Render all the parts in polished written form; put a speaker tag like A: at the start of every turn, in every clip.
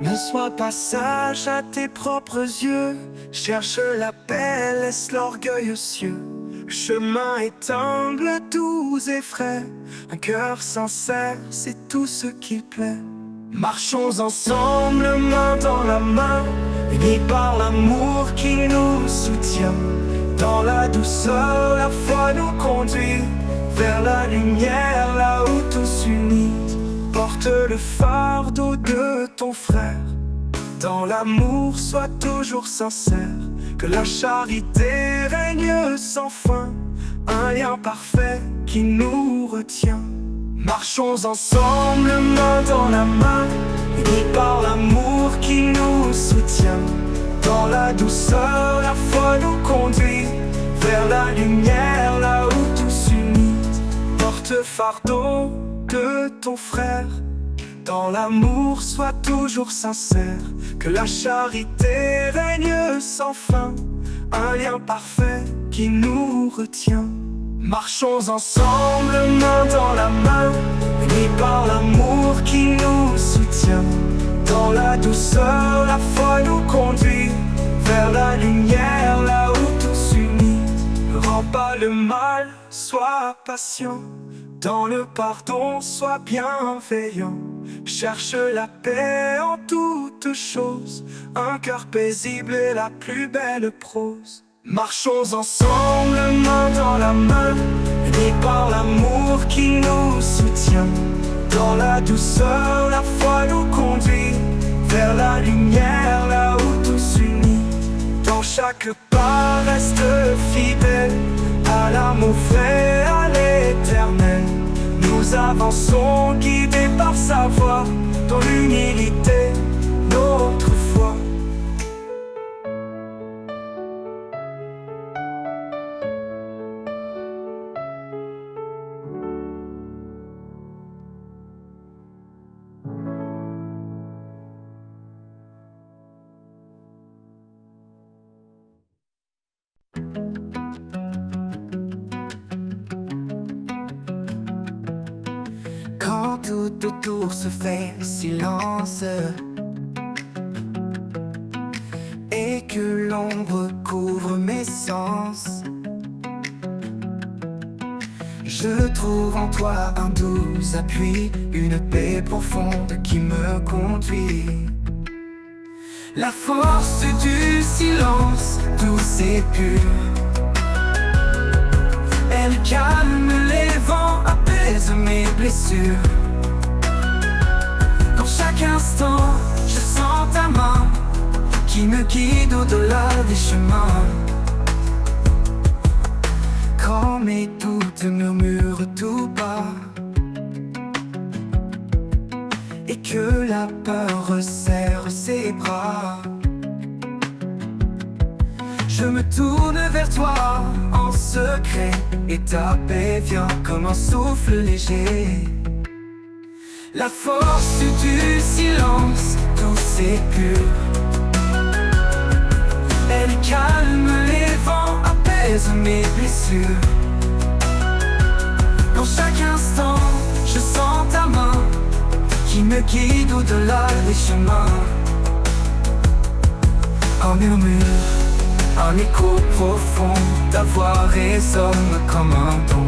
A: Ne sois pas sage à tes propres yeux, cherche la paix, laisse l'orgueil aux cieux. Chemin est humble, doux et frais, un cœur sincère, c'est tout ce qu'il plaît. Marchons ensemble, main dans la main, unis par l'amour qui nous soutient. Dans la douceur, la foi nous conduit vers la lumière, là où tous unis. Porte le fardeau de ton frère, dans l'amour sois toujours sincère. Que la charité règne sans fin, un lien parfait qui nous retient. Marchons ensemble, main dans la main, unis par l'amour qui nous soutient. Dans la douceur, la foi nous conduit vers la lumière, là où tous unis. Porte fardeau de ton frère, dans l'amour sois toujours sincère. Que la charité règne sans fin, un lien parfait qui nous retient. Marchons ensemble, main dans la main, unis par l'amour qui nous soutient. Dans la douceur, la foi nous conduit vers la lumière, là où tous unis. Ne rends pas le mal, sois patient. Dans le pardon, sois bienveillant. Cherche la paix en toutes choses, un cœur paisible est la plus belle prose. Marchons ensemble, main dans la main, unis par l'amour qui nous soutient. Dans la douceur, la foi nous conduit vers la lumière, là où tous unis. Dans chaque pas, reste fidèle à l'amour vrai, à l'éternel. Nous avançons guidés par sa voix, dans l'humilité, notre foi. Quand tout autour se fait silence et que l'ombre couvre mes sens, je trouve en toi un doux appui, une paix profonde qui me conduit. La force du silence, douce et pure, elle calme les vents, apaise mes blessures. Dans chaque instant, je sens ta main qui me guide au-delà des chemins. Quand mes doutes murmurent tout bas et que la peur resserre ses bras, je me tourne vers toi en secret et ta paix vient comme un souffle léger. La force du silence, douce et pure, elle calme les vents, apaise mes blessures. Dans chaque instant, je sens ta main qui me guide au-delà des chemins. Un murmure, un écho profond, ta voix résonne comme un don.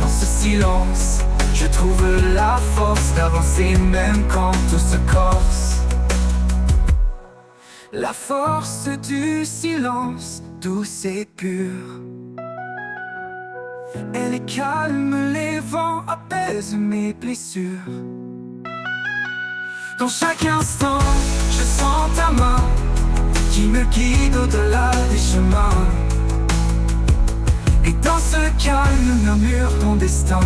A: Dans ce silence, je trouve la force d'avancer même quand tout se corse. La force du silence, douce et pure, elle calme les vents, apaise mes blessures. Dans chaque instant, je sens ta main qui me guide au-delà des chemins. Et dans ce calme murmure ton destin.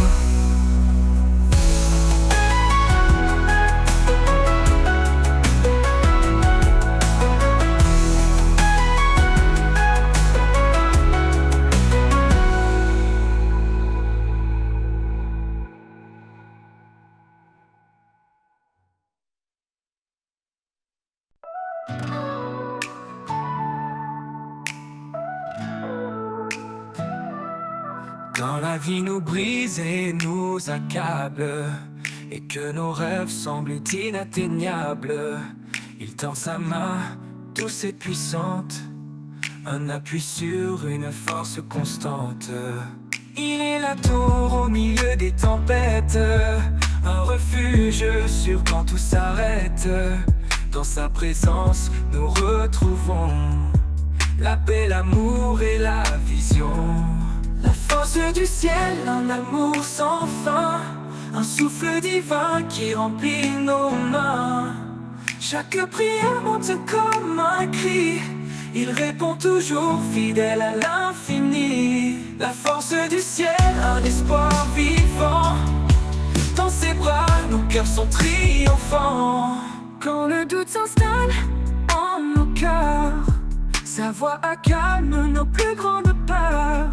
A: Quand la vie nous brise et nous accable, et que nos rêves semblent inatteignables, Il tend sa main, douce et puissante, un appui sur une force constante. Il est la tour au milieu des tempêtes, un refuge sûr quand tout s'arrête. Dans sa présence, nous retrouvons la paix, l'amour et la vision. La force du ciel, un amour sans fin, un souffle divin qui remplit nos mains. Chaque prière monte comme un cri, il répond toujours fidèle à l'infini. La force du ciel, un espoir vivant, dans ses bras, nos cœurs sont triomphants. Quand le doute s'installe en nos cœurs, sa voix accalme nos plus grandes peurs.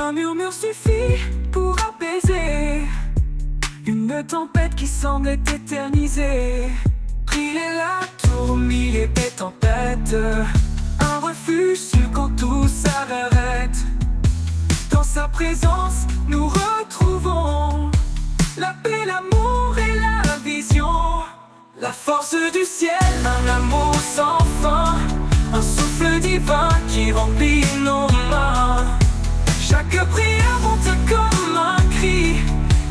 A: Un murmure suffit pour apaiser une tempête qui semble éternisée. Il est la tour au milieu des tempêtes, un refuge sûr quand tout s'arrête. Dans sa présence, nous retrouvons la paix, l'amour et la vision. La force du ciel, un amour sans fin, un souffle divin qui remplit nos mains. Chaque prière monte comme un cri,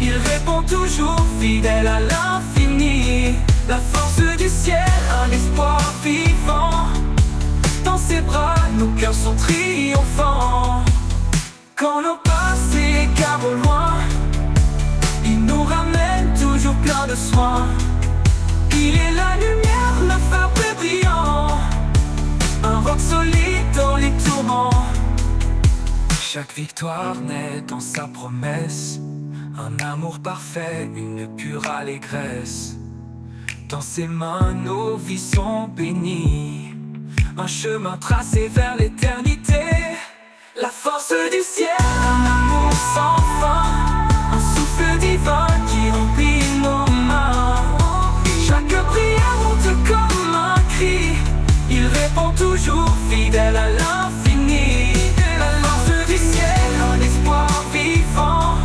A: il répond toujours fidèle à l'infini. La force du ciel, un espoir vivant, dans ses bras, nos cœurs sont triomphants. Quand nos pas s'égarent au loin, il nous ramène toujours plein de soin. Il est la lumière, le phare brillant, un roc solide dans les tourments. Chaque victoire naît dans sa promesse, un amour parfait, une pure allégresse. Dans ses mains, nos vies sont bénies, un chemin tracé vers l'éternité. La force du ciel, un amour sans fin, un souffle divin qui remplit nos mains. Chaque prière monte comme un cri, il répond toujours fidèle à l'infini. La force du ciel, un espoir vivant,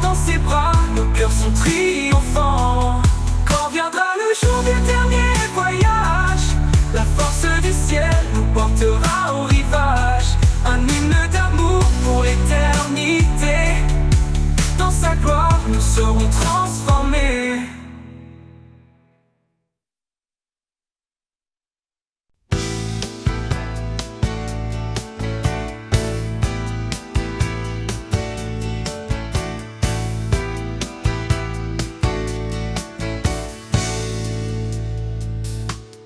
A: dans ses bras, nos cœurs sont triomphants. Quand viendra le jour du dernier voyage, la force du ciel nous portera au rivage. Un hymne d'amour pour l'éternité, dans sa gloire nous serons transformés.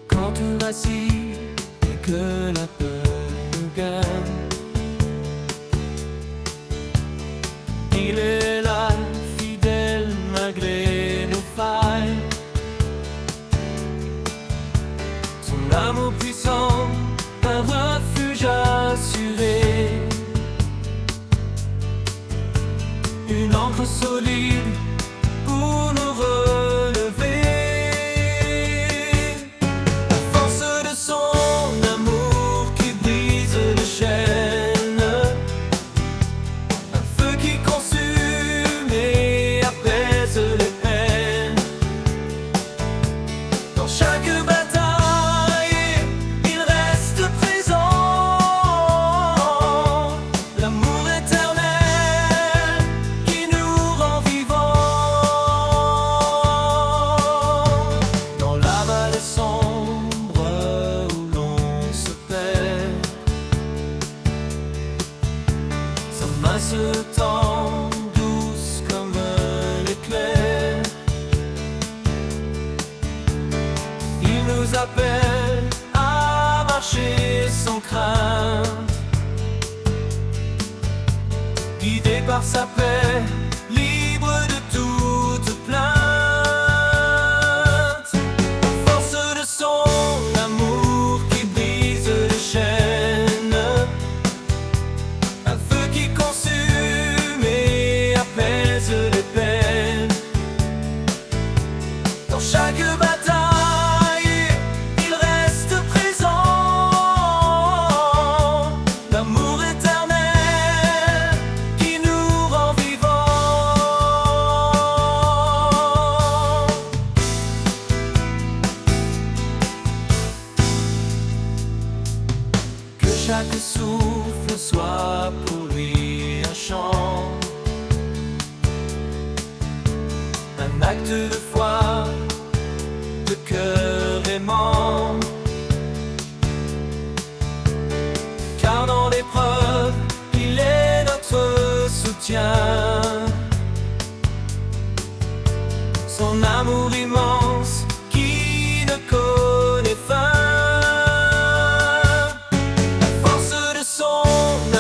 B: Quand tu vacilles et que la peur nous gagne, il est là, fidèle malgré nos failles. Son amour puissant, un refuge assuré, une encre solide pour nous relever.
C: L'amour éternel qui nous rend vivants.
B: acte de foi, de cœur aimant. Car dans l'épreuve, il est notre soutien. Son amour immense qui ne connaît fin. La force de son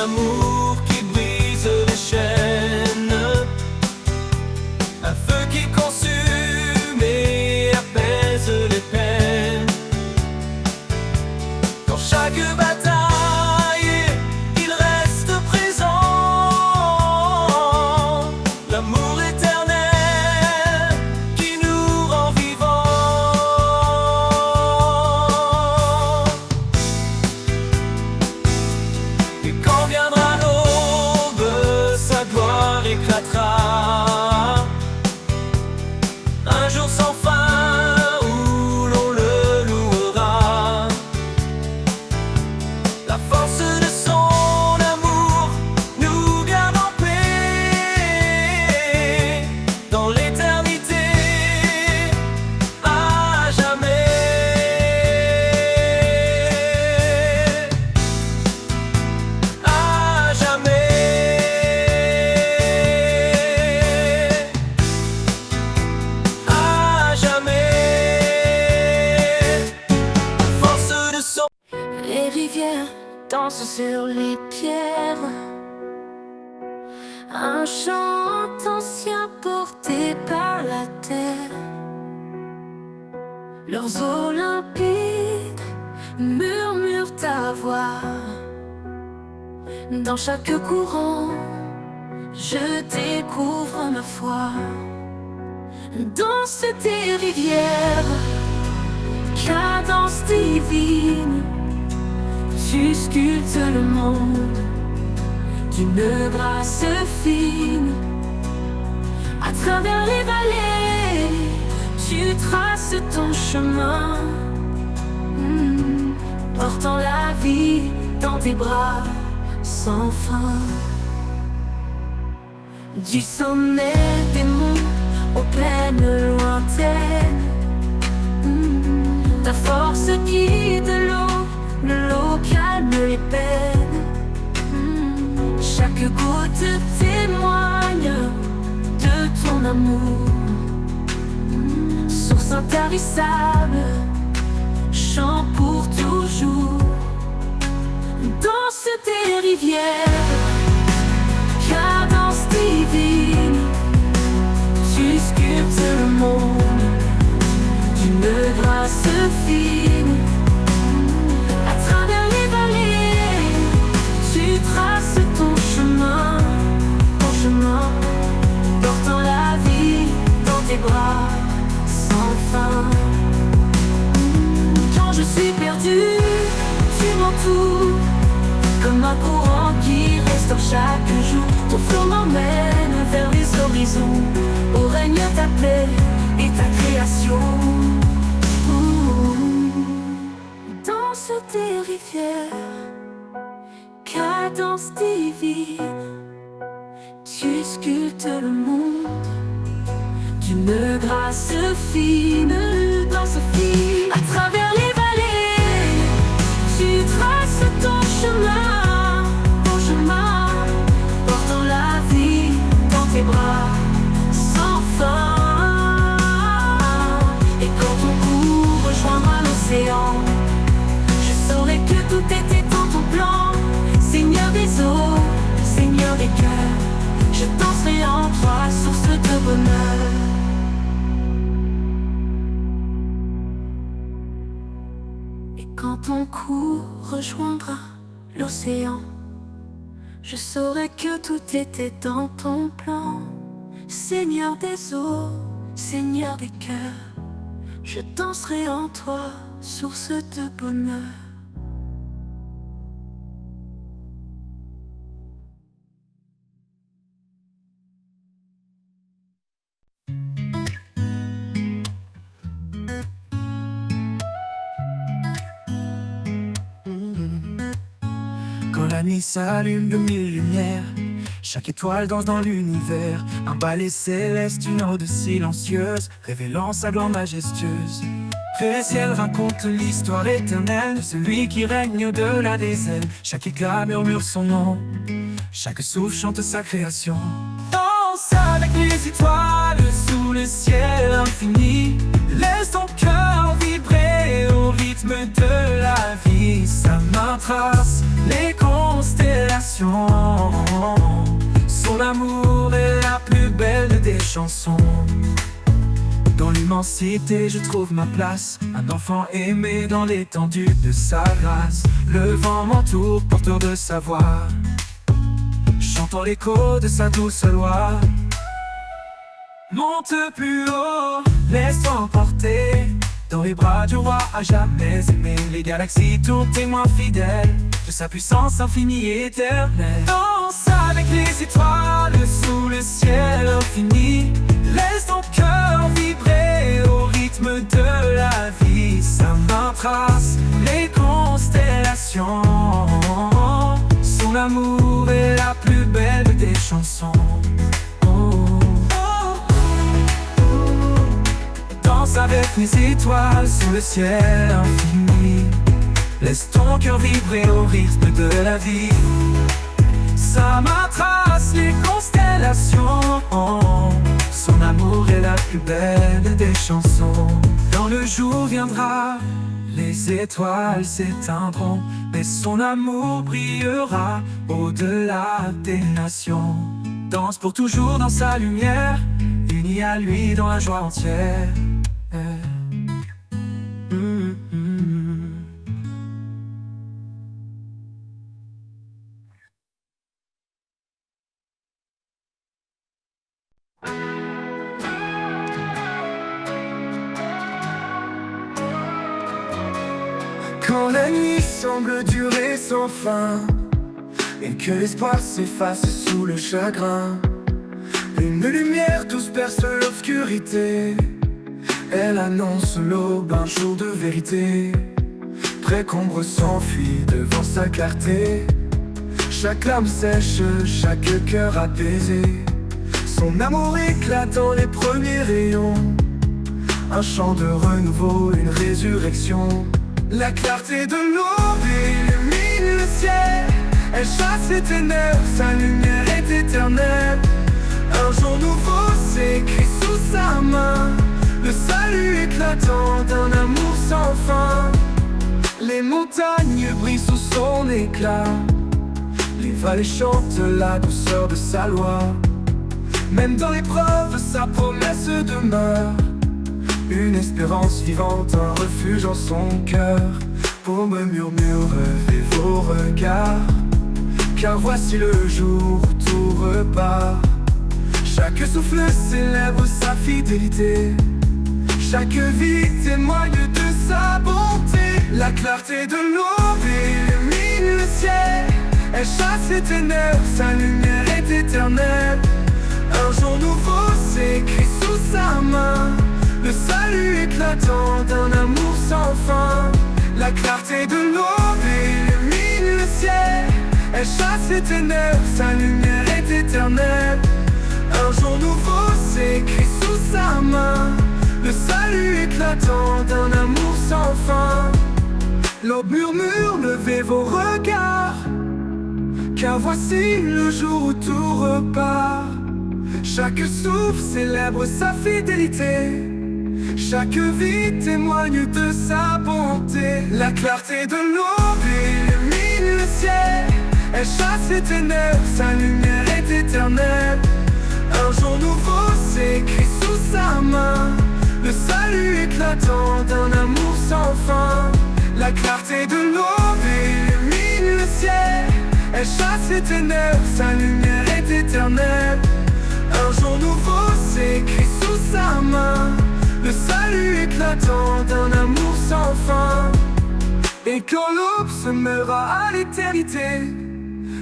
B: amour qui brise les chaînes. Un feu qui consume et apaise les peines. Dans chaque bataille, il reste présent. L'amour éternel qui nous rend vivants. Et quand viendra l'aube, sa gloire éclatera. Un jour sans fin où l'on le louera. La force de son amour nous garde en paix dans l'éternité, à jamais. À jamais. À jamais. Force de son.
C: Les rivières dansent sur les pierres. Un chant ancien porté par la terre. Leurs eaux limpides murmurent ta voix. Dans chaque courant, je découvre ma foi. Danse tes rivières, cadence divine. Tu sculptes le monde d'une grâce fine. À travers les vallées, tu traces ton chemin, portant la vie dans tes bras sans fin. Du sommet des monts aux plaines lointaines, ta force guide l'eau calme les peines. Chaque goutte témoigne de ton amour. Source intarissable, chant pour toujours. Danse tes rivières, cadence divine. Tu sculptes le monde d'une grâce fine. À travers les vallées, tu traces ton chemin, portant la vie dans tes bras sans fin. Quand je suis perdu, tu m'entoures comme un courant qui restaure chaque jour. Ton flot m'emmène vers les horizons, où règne ta paix et ta création. Danse tes rivières, cadence divine. Tu sculptes le monde d'une grâce fine, danse fine. À travers les vallées, tu traces ton chemin, portant la vie dans tes bras sans fin. Et quand ton cours rejoindra l'océan, je saurai que tout était dans ton plan. Seigneur des eaux, Seigneur des cœurs, je danserai en toi, source de bonheur. Et quand ton cours rejoindra l'océan, je saurai que tout était dans ton plan. Seigneur des eaux, Seigneur des cœurs, je danserai en toi, source de bonheur.
A: Quand la nuit s'allume de mille lumières Chaque étoile danse dans l'univers, un ballet céleste, une ode silencieuse, révélant sa gloire majestueuse. Le ciel raconte l'histoire éternelle de celui qui règne au-delà des ailes. Chaque éclat murmure son nom, chaque souffle chante sa création. Danse avec les étoiles sous le ciel infini. Laisse ton cœur vibrer au rythme de la vie. Sa main trace les constellations. Son amour est la plus belle des chansons. Dans l'immensité je trouve ma place, un enfant aimé dans l'étendue de sa grâce. Le vent m'entoure, porteur de sa voix, chantant l'écho de sa douce loi. Monte plus haut, laisse-toi emporter dans les bras du roi à jamais aimé. Les galaxies tournent témoins fidèles de sa puissance infinie et éternelle. Danse avec les étoiles sous le ciel infini. Laisse ton cœur vibrer au rythme de la vie. Sa main trace les constellations. Son amour est la plus belle des chansons. Danse avec les étoiles sous le ciel infini. Laisse ton cœur vibrer au rythme de la vie. Sa main trace les constellations. Son amour est la plus belle des chansons. Quand le jour viendra, les étoiles s'éteindront, mais son amour brillera au-delà des nations. Danse pour toujours dans sa lumière, unis à lui dans la joie entière. Quand la nuit semble durer sans fin et que l'espoir s'efface sous le chagrin, une lumière douce perce l'obscurité. Elle annonce l'aube, un jour de vérité. Près qu'ombre s'enfuit devant sa clarté. Chaque larme sèche, chaque cœur apaisé. Son amour éclate dans les premiers rayons. Un chant de renouveau, une résurrection. La clarté de l'aube illumine le ciel. Elle chasse les ténèbres, sa lumière est éternelle. Un jour nouveau s'écrit sous sa main. Le salut éclatant d'un amour sans fin. Les montagnes brillent sous son éclat. Les vallées chantent la douceur de sa loi. Même dans l'épreuve, sa promesse demeure. Une espérance vivante, un refuge en son cœur. Pour me murmurer vos regards, car voici le jour où tout repart. Chaque souffle célèbre sa fidélité. Chaque vie témoigne de sa bonté. La clarté de l'aube illumine le ciel. Elle chasse les ténèbres, sa lumière est éternelle. Un jour nouveau s'écrit sous sa main. Le salut éclatant d'un amour sans fin. La clarté de l'aube illumine le ciel. Elle chasse les ténèbres, sa lumière est éternelle. Un jour nouveau s'écrit sous sa main. Le salut éclatant d'un amour sans fin. L'aube murmure, levez vos regards, car voici le jour où tout repart. Chaque souffle célèbre sa fidélité. Chaque vie témoigne de sa bonté. La clarté de l'aube illumine le ciel. Elle chasse les ténèbres, sa lumière est éternelle. Un jour nouveau s'écrit sous sa main. Le salut éclatant d'un amour sans fin. La clarté de l'aube illumine le ciel. Elle chasse les ténèbres, sa lumière est éternelle. Un jour nouveau s'écrit sous sa main. Le salut éclatant d'un amour sans fin. Et quand l'aube se mêlera à l'éternité,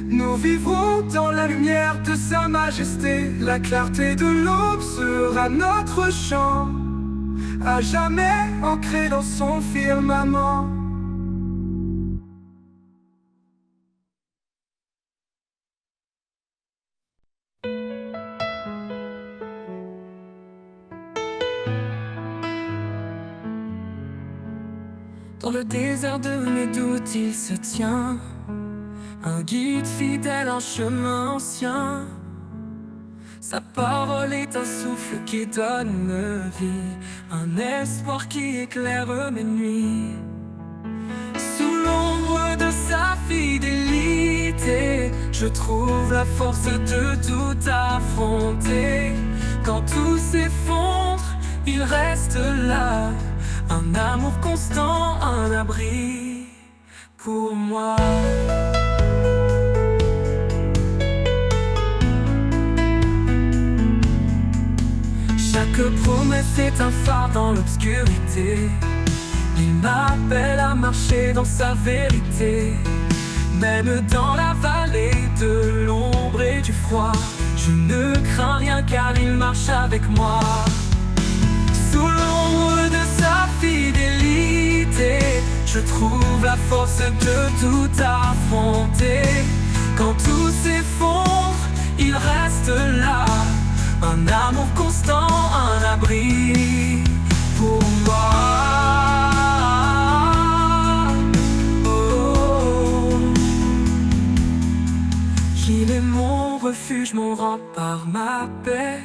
A: nous vivrons dans la lumière de sa majesté. La clarté de l'aube sera notre chant, à jamais ancré dans son firmament.
B: Dans le désert de mes doutes, il se tient, un guide fidèle, un chemin ancien. Sa parole est un souffle qui donne vie, un espoir qui éclaire mes nuits. Sous l'ombre de sa fidélité, je trouve la force de tout affronter. Quand tout s'effondre, il reste là, un amour constant, un abri pour moi. Chaque promesse est un phare dans l'obscurité. Il m'appelle à marcher dans sa vérité. Même dans la vallée de l'ombre et du froid, je ne crains rien car il marche avec moi. Sous l'ombre de sa fidélité, je trouve la force de tout affronter. Quand tout s'effondre, il reste là, un amour constant, un abri pour moi. Oh, qu'il est mon refuge, mon rempart, ma paix,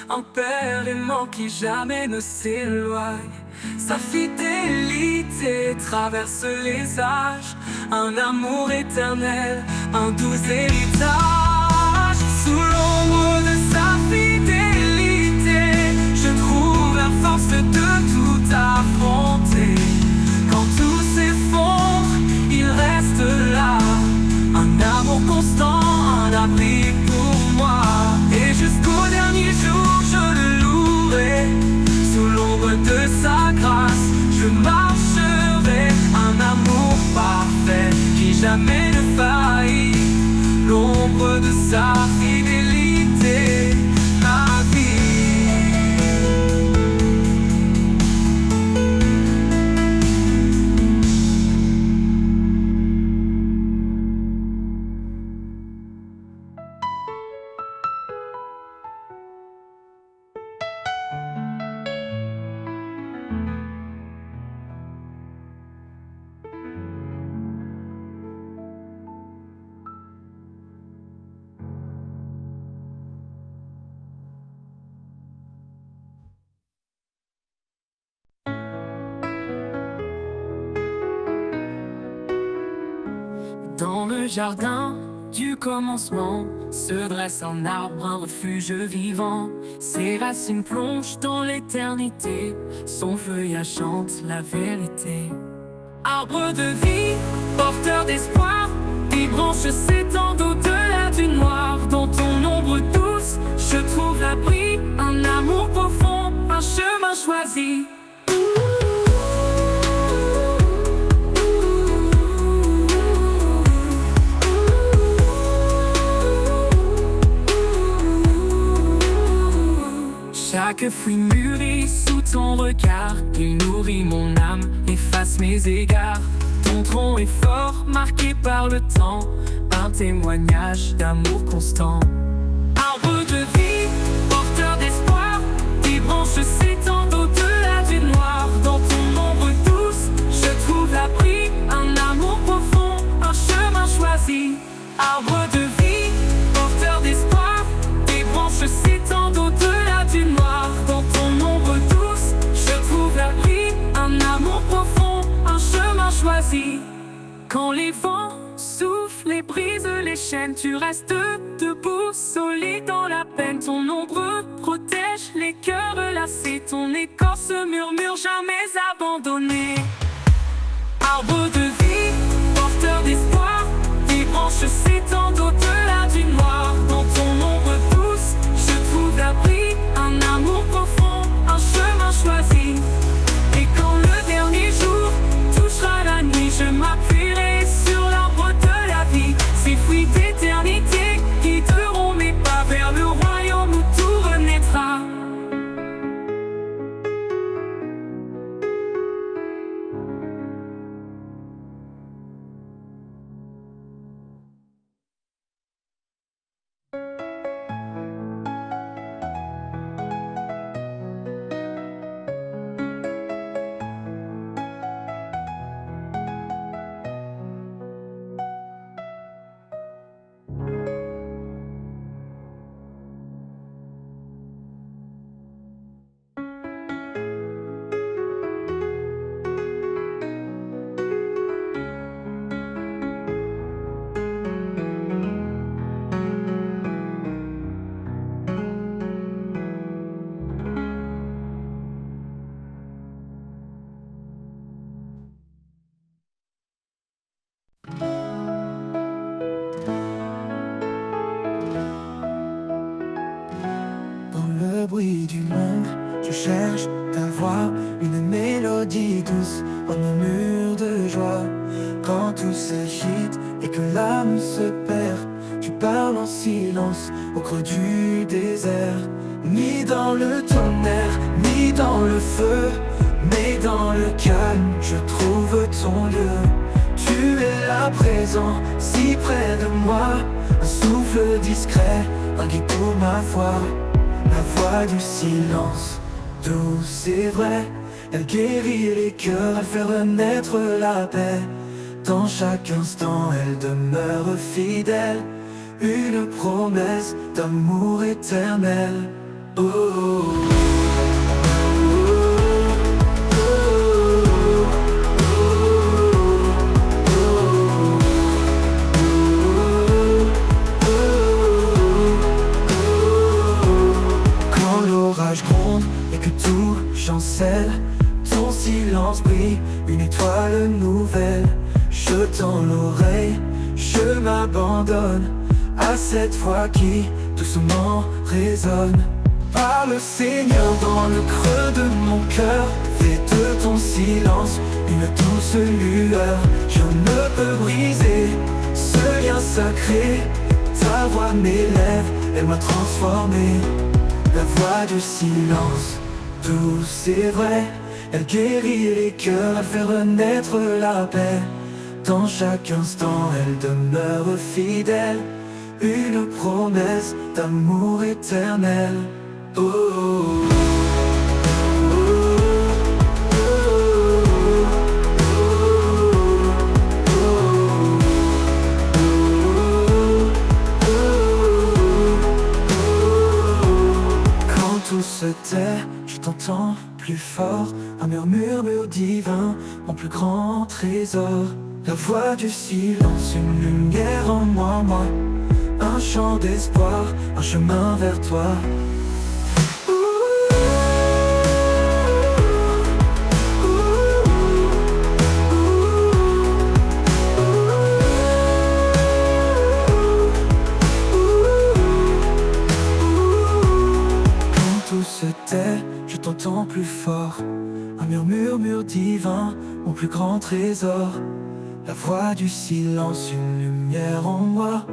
B: un père aimant qui jamais ne s'éloigne. Sa fidélité traverse les âges, un amour éternel, un doux héritage. Sous l'ombre de sa fidélité, je trouve la force de tout affronter. Quand tout s'effondre, il reste là, un amour constant, un abri pour moi. Et jusqu'au dernier jour, je le louerai. Sous l'ombre de sa grâce, je marcherai. Un amour parfait qui jamais ne faillit. L'ombre de sa fidélité, ma vie. Dans le jardin du commencement se dresse un arbre, un refuge vivant. Ses racines plongent dans l'éternité, son feuillage chante la vérité. Arbre de vie, porteur d'espoir, tes branches s'étendent au-delà du noir. Dans ton ombre douce, je trouve l'abri, un amour profond, un chemin choisi. Chaque fruit mûrit sous ton regard, il nourrit mon âme, efface mes égards. Ton tronc est fort, marqué par le temps, un témoignage d'amour constant. Arbre de vie, porteur d'espoir, tes branches s'étendent au-delà du noir. Dans ton ombre douce, je trouve l'abri, un amour profond, un chemin choisi. Arbre de vie, porteur d'espoir, tes branches s'étendent au-delà du noir. Dans ton ombre douce, je trouve l'abri, un amour profond, un chemin choisi. Quand les vents soufflent et brisent les chaînes, tu restes debout, solide dans la peine. Ton ombre protège les cœurs lassés, ton écorce murmure jamais abandonné. Arbre de vie, porteur d'espoir, tes branches s'étendent au-delà du noir. Dans ton ombre douce, je trouve l'abri, un amour profond, un chemin choisi. Et quand le dernier jour touchera la nuit, je m'appuierai sur l'arbre de la vie. Ces fruits d'éternité guideront mes pas vers le royaume où tout renaîtra.
A: mélodie du monde. Je cherche ta voix, une mélodie douce, un murmure de joie. Quand tout s'agite et que l'âme se perd, tu parles en silence au creux du désert. Ni dans le tonnerre, ni dans le feu, mais dans le calme, je trouve ton lieu. Tu es là présent, si près de moi, un souffle discret, un guide pour ma voix. La voix du silence, douce et vraie, elle guérit les cœurs, elle fait renaître la paix. Dans chaque instant, elle demeure fidèle, une promesse d'amour éternel. Oh, oh, oh. Et que tout chancelle, ton silence brille, une étoile nouvelle. Je tends l'oreille, je m'abandonne à cette voix qui doucement résonne. Parle Seigneur dans le creux de mon cœur, fais de ton silence une douce lueur. Je ne peux briser ce lien sacré, ta voix m'élève, elle m'a transformé. La voix du silence, douce et vraie, elle guérit les cœurs, elle fait renaître la paix. Dans chaque instant, elle demeure fidèle, une promesse d'amour éternel. Oh, oh, oh. Tout se tait, je t'entends plus fort, un murmure divin, mon plus grand trésor. La voix du silence, une lumière en moi, un chant d'espoir, un chemin vers toi. Je t'entends plus fort, un murmure divin, mon plus grand trésor. La voix du silence, une lumière en moi,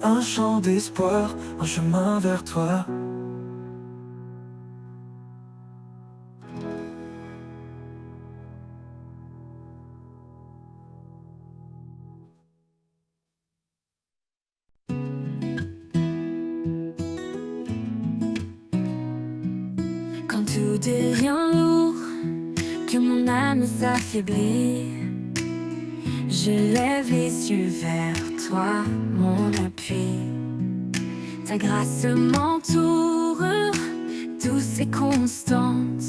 A: un chant d'espoir, un chemin vers toi.
C: Quand tout devient lourd, que mon âme s'affaiblit, je lève les yeux vers toi, mon appui. Ta grâce m'entoure, douce et constante,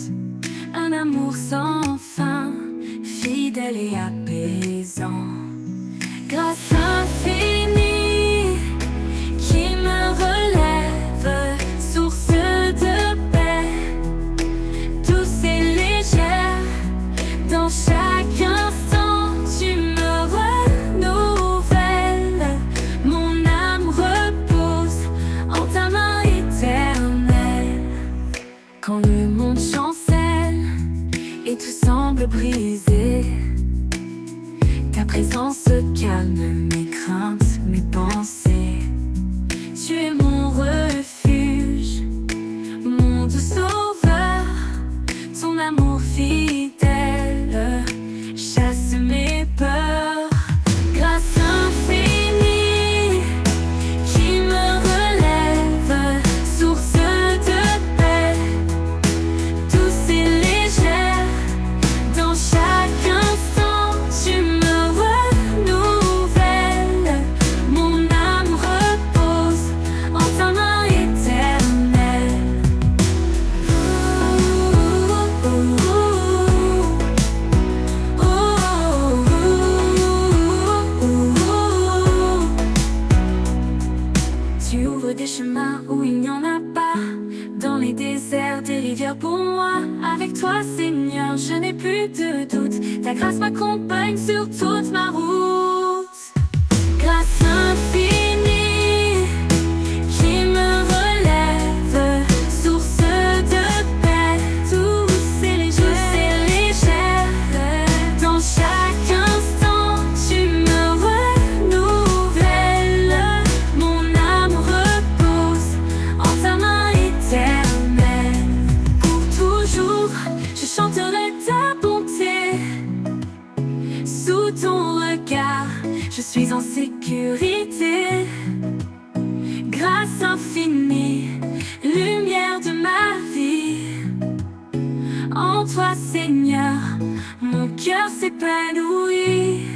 C: un amour sans fin, fidèle et apaisant. Grâce infinie qui me relève, source de paix, douce et légère. Dans chaque instant, tu me renouvelles. Mon âme repose en ta main éternelle. Quand le monde chancelle et tout semble brisé, ta présence calme mes craintes, mes pensées. Tu es mon refuge, mon doux sauveur. Ton amour fidèle chasse mes peurs. Grâce infinie qui me relève, source de paix, douce et légère. Dans chaque instant, tu me renouvelles. Mon âme repose en ta main éternelle. Tu ouvres des chemins où il n'y en a pas, dans les déserts, des rivières pour moi. Avec toi, Seigneur, je n'ai plus de doute. Ta grâce m'accompagne sur toute ma route. Grâce infinie qui me relève, source en sécurité. Grâce infinie, lumière de ma vie. En toi, Seigneur, mon cœur s'épanouit.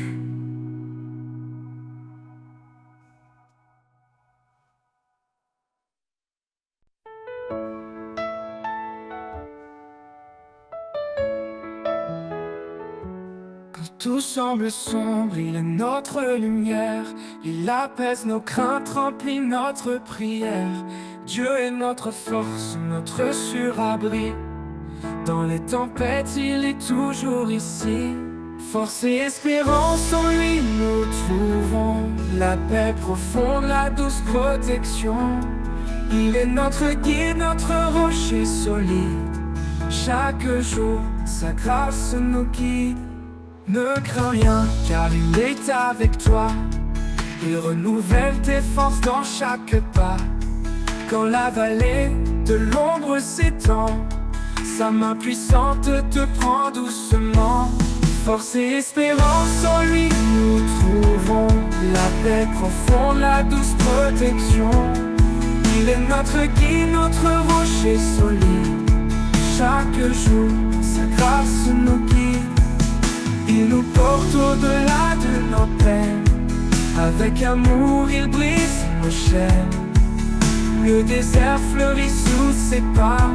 A: Quand tout semble sombre, il est notre lumière. Il apaise nos craintes, remplit notre prière. Dieu est notre force, notre surabri. Dans les tempêtes, il est toujours ici. Force et espérance en lui nous trouvons. La paix profonde, la douce protection. Il est notre guide, notre rocher solide. Chaque jour, sa grâce nous guide. Ne crains rien, car il est avec toi. Il renouvelle tes forces dans chaque pas. Quand la vallée de l'ombre s'étend, sa main puissante te prend doucement. Force et espérance en lui nous trouvons. La paix profonde, la douce protection. Il est notre guide, notre rocher solide. Chaque jour, sa grâce nous guide. Il nous porte au-delà de nos peines. Avec amour, il brise nos chaînes. Le désert fleurit sous ses pas.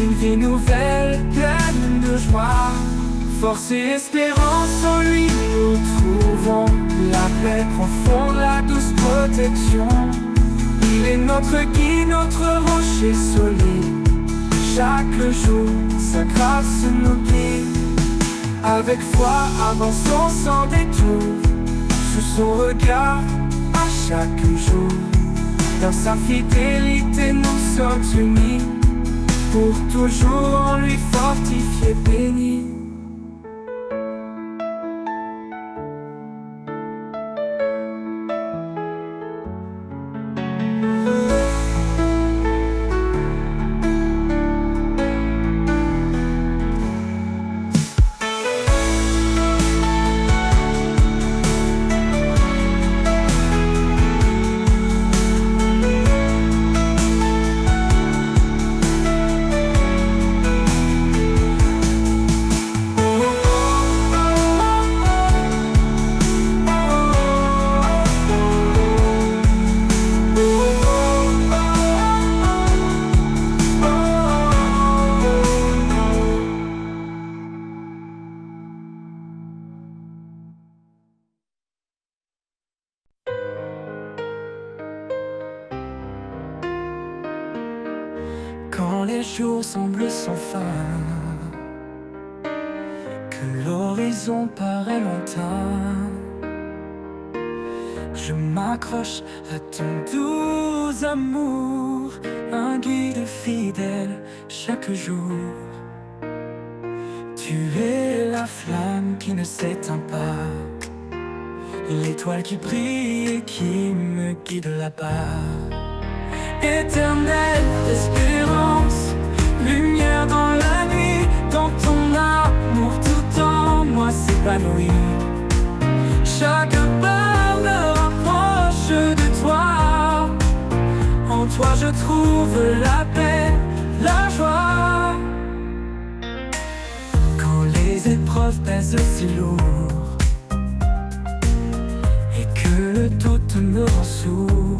A: Une vie nouvelle, pleine de joie. Force et espérance en lui nous trouvons. La paix profonde, la douce protection. Il est notre guide, notre rocher solide. Chaque jour, sa grâce nous guide. Avec foi, avançons sans détour. Sous son regard, à chaque jour. Dans sa fidélité, nous sommes unis. Pour toujours en lui fortifié, béni. Quand les jours semblent sans fin, que l'horizon paraît lointain, je m'accroche à ton doux amour, un guide fidèle chaque jour. Tu es la flamme qui ne s'éteint pas, l'étoile qui brille et qui me guide là-bas. Éternelle espérance, lumière dans la nuit, dans ton amour tout en moi s'épanouit. Chaque pas me rapproche de toi, en toi je trouve la paix, la joie. Quand les épreuves pèsent si lourd, et que le doute me rend sourd,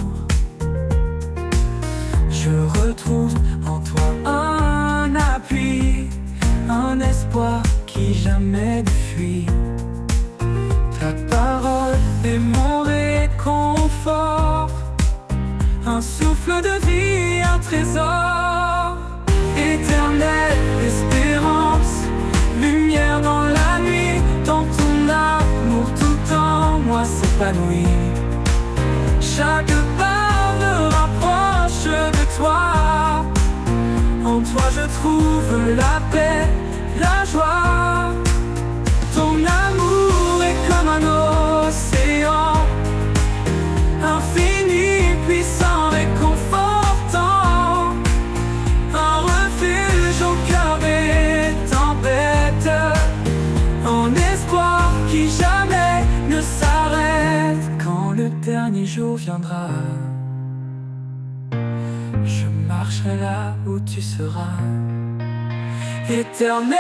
A: je retrouve en toi un appui, un espoir qui jamais ne fuit. Ta parole est mon réconfort, un souffle de vie, un trésor. Éternelle espérance, lumière dans la nuit, dans ton amour tout en moi s'épanouit. Chaque pas me rapproche de toi, en toi je trouve la paix, la joie. Ton amour est comme un océan, infini, puissant, réconfortant, un refuge au cœur des tempêtes, un espoir qui jamais ne s'arrête.
B: dernier jour viendra, je marcherai là où tu seras. Éternelle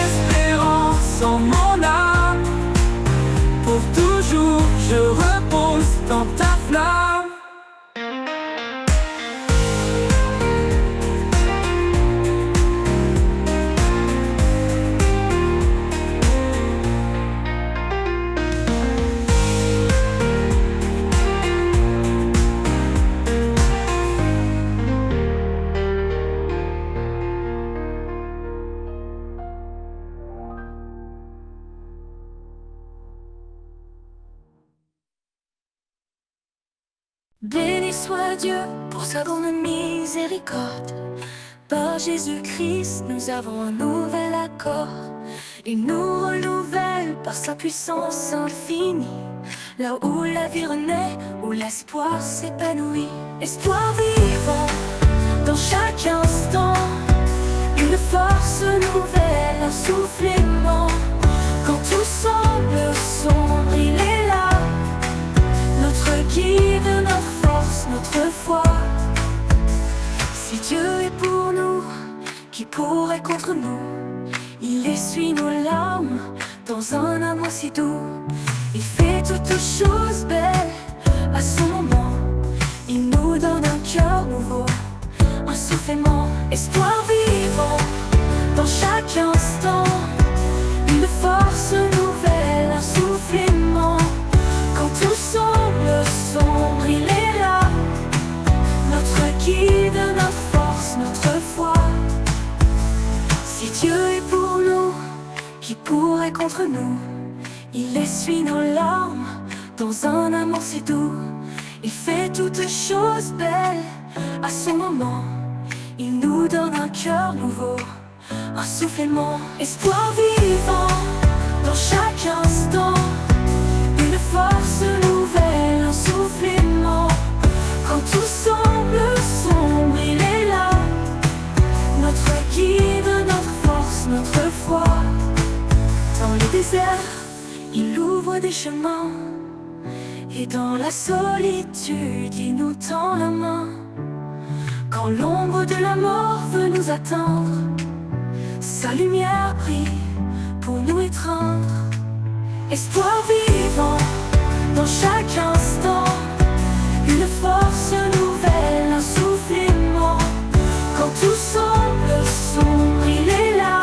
B: espérance en mon âme, pour toujours je repose dans ta flamme.
C: Béni soit Dieu pour sa grande miséricorde. Par Jésus-Christ, nous avons un nouvel accord. Il nous renouvelle par sa puissance infinie. Là où la vie renaît, où l'espoir s'épanouit. Espoir vivant dans chaque instant. Une force nouvelle, un souffle aimant. Quand tout semble sombre, il est là. Notre guide, notre force, notre foi. Si Dieu est pour nous, qui pourrait contre nous? Il essuie nos larmes dans un amour si doux. Il fait toutes choses belles à son moment. Il nous donne un cœur nouveau, un souffle aimant. Espoir vivant dans chaque instant. Une force nouvelle, un souffle aimant. Quand tout semble sombre, il est là. Notre guide, notre force, notre foi. Si Dieu est pour nous, qui pourrait contre nous? Il essuie nos larmes dans un amour si doux. Il fait toutes choses belles à son moment. Il nous donne un cœur nouveau, un souffle aimant. Espoir vivant dans chaque instant. Une force nouvelle, un souffle aimant. Quand tout semble sombre, il est là. Notre guide, notre force, notre foi. Dans le désert, il ouvre des chemins. Et dans la solitude, il nous tend la main. Quand l'ombre de la mort veut nous atteindre, sa lumière brille pour nous étreindre. Espoir vivant dans chaque instant. Une force nouvelle, un souffle aimant. Quand tout semble sombre, il est là.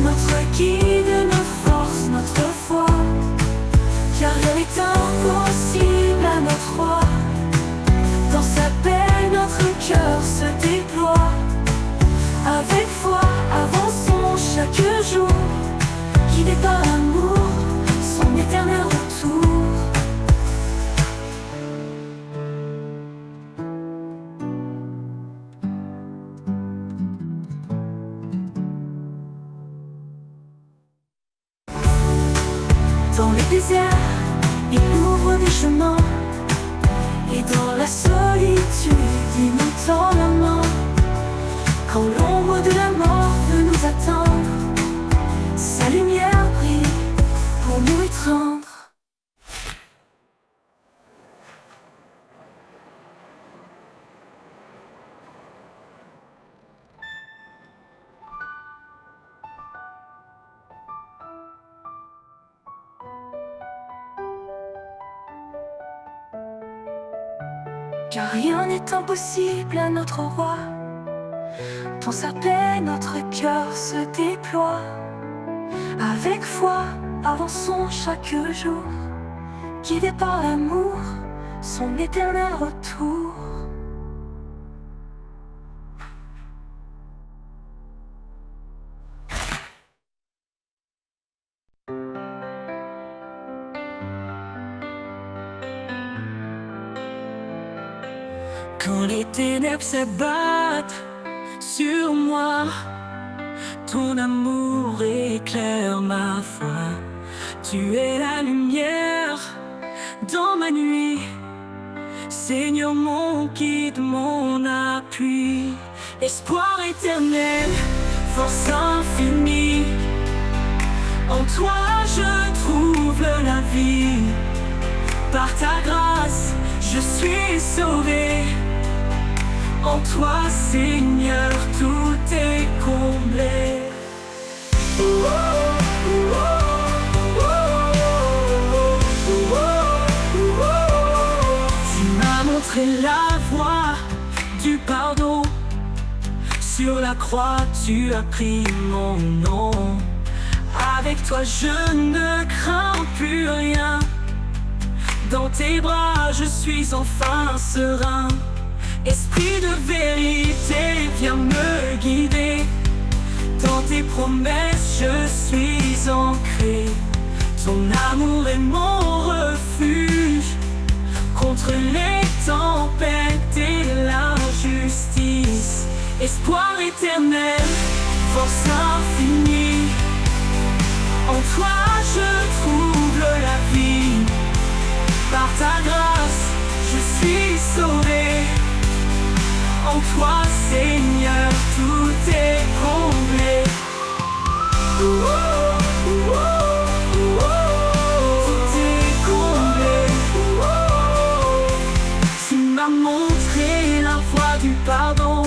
C: Notre guide, notre force, notre foi. Car rien n'est impossible à notre roi. Dans sa paix, notre cœur se déploie. Avec foi, avançons chaque jour. Guidés par l'amour, son éternel retour. Dans les déserts, il ouvre des chemins. Et dans la solitude, il nous tend la main. Quand l'ombre de la mort veut nous atteindre, sa lumière brille pour nous étreindre. Car rien n'est impossible à notre roi. Dans sa paix, notre cœur se déploie. Avec foi, avançons chaque jour. Guidés par l'amour, son éternel retour.
B: Quand les ténèbres s'abattent sur moi, ton amour éclaire ma foi. Tu es la lumière dans ma nuit, Seigneur mon guide, mon appui. Espoir éternel, force infinie, en toi je trouve la vie.
C: Par ta grâce, je suis sauvé. En toi, Seigneur, tout est comblé. Tu m'as montré la voie du pardon. Sur la croix, tu as pris mon nom. Avec toi, je ne crains plus rien. Dans tes bras, je suis enfin serein. Esprit de vérité, viens me guider. Dans tes promesses, je suis ancré. Ton amour est mon refuge contre les tempêtes et l'injustice. Espoir éternel, force infinie. En toi, je trouve la vie. Par ta grâce, je suis sauvé. En toi, Seigneur, tout est comblé. Tout est comblé. Tu m'as montré la voie du pardon.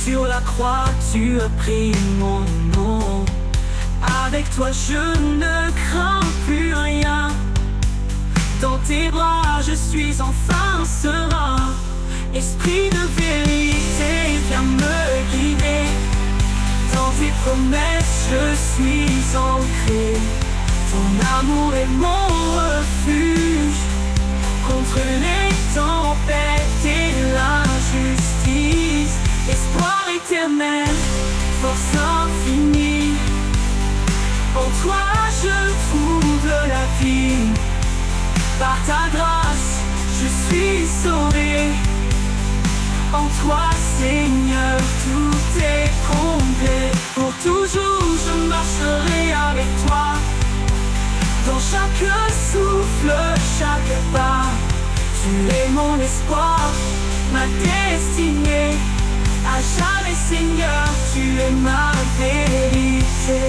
C: Sur la croix, tu as pris mon nom. Avec toi, je ne crains plus rien. Dans tes bras, je suis enfin serein. Esprit de vérité, viens me guider. Dans tes promesses, je suis ancré. Ton amour est mon refuge contre les tempêtes et l'injustice. Espoir éternel, force infinie. En toi, je trouve la vie. Par ta grâce, je suis sauvé. En toi, Seigneur, tout est comblé. Pour toujours, je marcherai avec toi. Dans chaque souffle, chaque pas. Tu es mon espoir, ma destinée. À jamais, Seigneur, tu es ma vérité.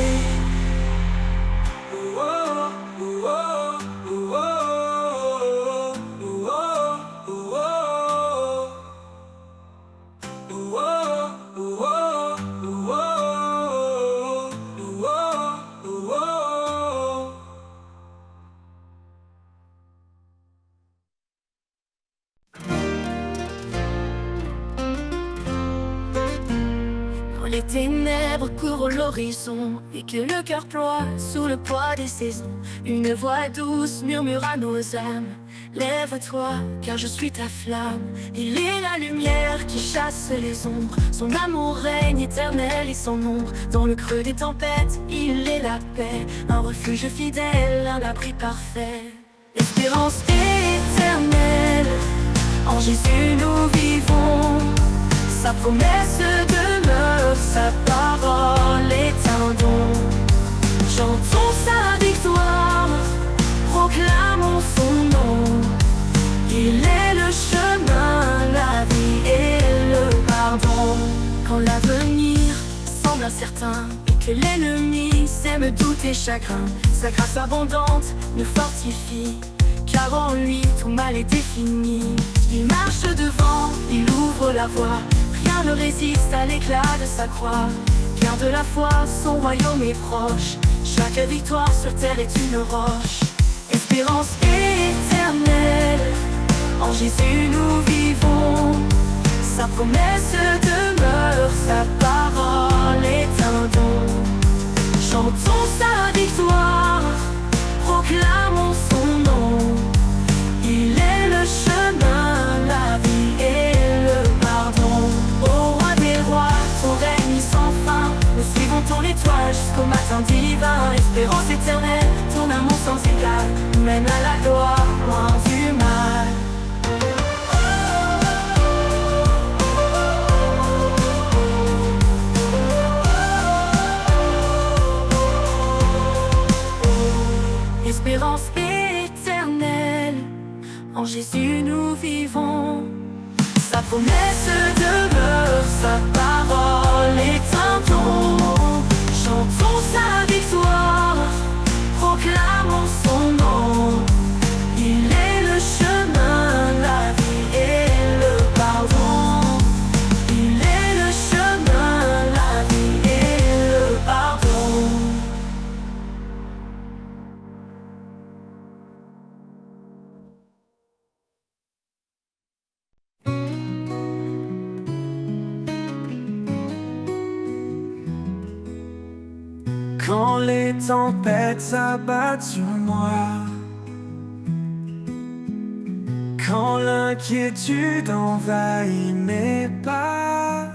C: Les ténèbres courent l'horizon et que le cœur ploie sous le poids des saisons. Une voix douce murmure à nos âmes: lève-toi, car je suis ta flamme. Il est la lumière qui chasse les ombres. Son amour règne éternel et sans nombre. Dans le creux des tempêtes, il est la paix. Un refuge fidèle, un abri parfait. Espérance éternelle, en Jésus nous vivons. Sa promesse demeure, sa parole est un don. Chantons sa victoire, proclamons son nom. Il est le chemin, la vie et le pardon. Quand l'avenir semble incertain et que l'ennemi sème doute et chagrin, sa grâce abondante nous fortifie, car en lui tout mal est défini. Il marche devant, il ouvre la voie. Rien ne résiste à l'éclat de sa croix. Bien de la foi, son royaume est proche. Chaque victoire sur terre est une roche. Espérance éternelle, en Jésus nous vivons. Sa promesse demeure, sa parole est un don. Chantons sa victoire, proclamons son nom. Il est le chemin, la vie et le pardon. Ô roi des rois, ton règne sans fin. Nous suivons ton étoile jusqu'au matin divin. Espérance éternelle, ton amour sans égal nous mène à la gloire, loin du mal. Espérance éternelle, en Jésus nous vivons. Sa promesse demeure, sa parole est un don. Chantons sa victoire, proclamons son nom. Il
A: Quand les tempêtes s'abattent sur moi, quand l'inquiétude envahit mes pas,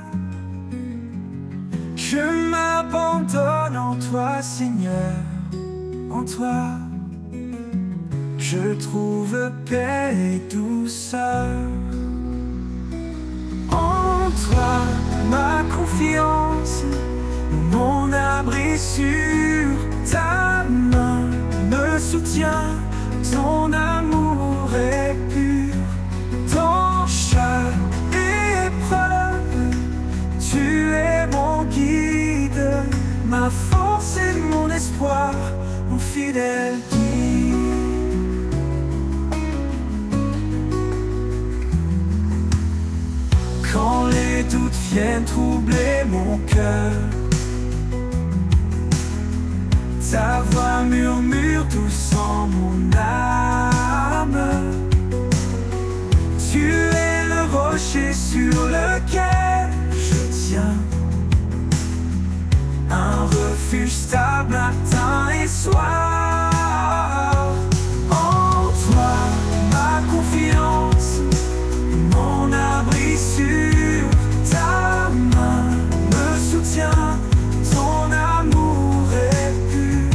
A: je m'abandonne en toi, Seigneur, en toi. Je trouve paix et douceur. En toi, ma confiance, mon abri sûr. Ta main me soutient, ton amour est pur. Dans chaque épreuve, tu es mon guide, ma force et mon espoir, mon fidèle guide. Quand les doutes viennent troubler mon cœur, ta voix murmure douce en mon âme. Tu es le rocher sur lequel je tiens, un refuge stable matin et soir. En toi, ma confiance, mon abri sûr. Ta main me soutient, ton amour est pur.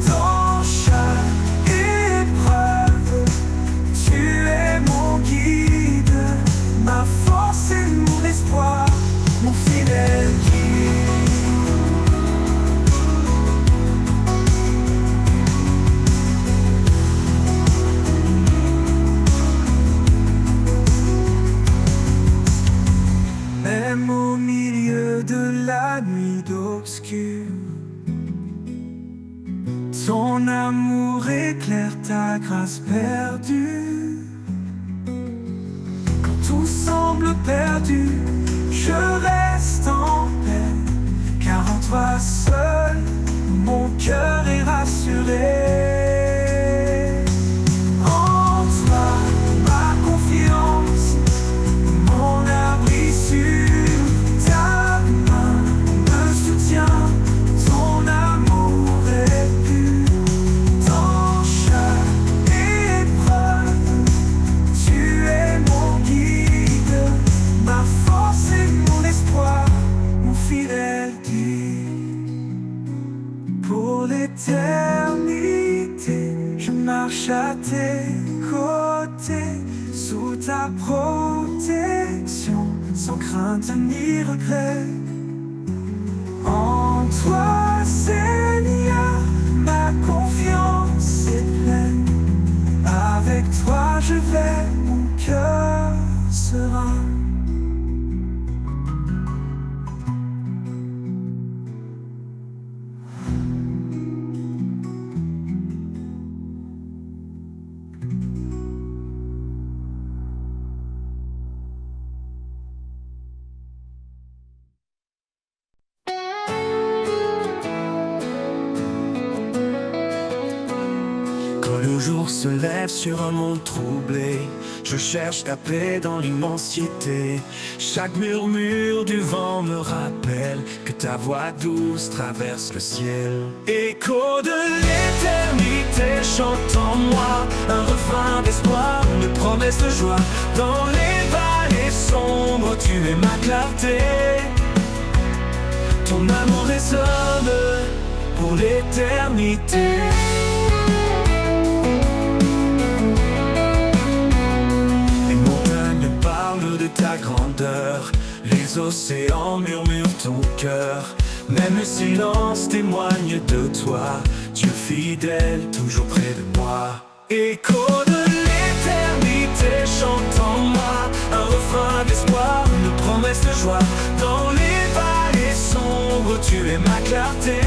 A: Dans chaque épreuve, tu es mon guide, ma force et mon espoir, mon fidèle guide. Même au milieu de la nuit obscure, ton amour éclaire, ta grâce perdue. Quand tout semble perdu, je reste en paix, car en toi seul, mon cœur est rassuré. En toi, ma confiance, mon abri sûr. Ta main me soutient, ton amour est pur. Dans chaque épreuve, tu es mon guide, ma force et mon espoir, mon fidèle guide. Pour l'éternité, je marche à tes côtés, sous ta protection, sans crainte ni regret. En toi, Seigneur, ma confiance est pleine. Avec toi, je vais, mon cœur serein. Quand le jour se lève sur un monde troublé, je cherche ta paix dans l'immensité. Chaque murmure du vent me rappelle que ta voix douce traverse le ciel. Écho de l'éternité chante en moi, un refrain d'espoir, une promesse de joie. Dans les vallées sombres, tu es ma clarté. Ton amour résonne pour l'éternité. De ta grandeur, les océans murmurent ton cœur. Même le silence témoigne de toi, Dieu fidèle, toujours près de moi. Écho de l'éternité chante en moi, un refrain d'espoir, une promesse de joie. Dans les vallées sombres, tu es ma clarté.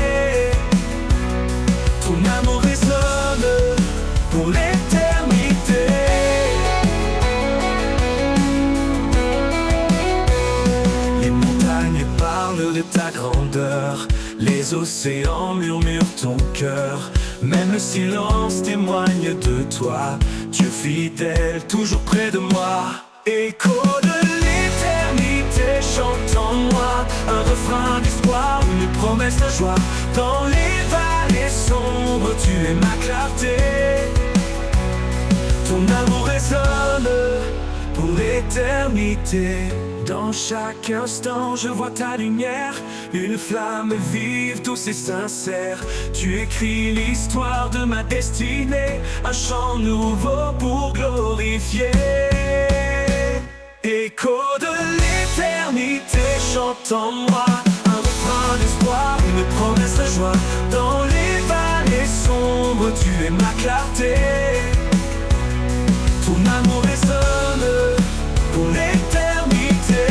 A: Ton amour résonne pour l'éternité. De ta grandeur, les océans murmurent ton cœur. Même le silence témoigne de toi, Dieu fidèle, toujours près de moi. Écho de l'éternité chante en moi, un refrain d'espoir, une promesses de joie. Dans les vallées sombres, tu es ma clarté. Ton amour résonne pour l'éternité. Dans chaque instant, je vois ta lumière, une flamme vive, douce et sincère. Tu écris l'histoire de ma destinée, un chant nouveau pour glorifier. Écho de l'éternité, chante en moi un refrain d'espoir, une promesse de joie. Dans les vallées sombres, tu es ma clarté. Ton amour résonne pour l'éternité.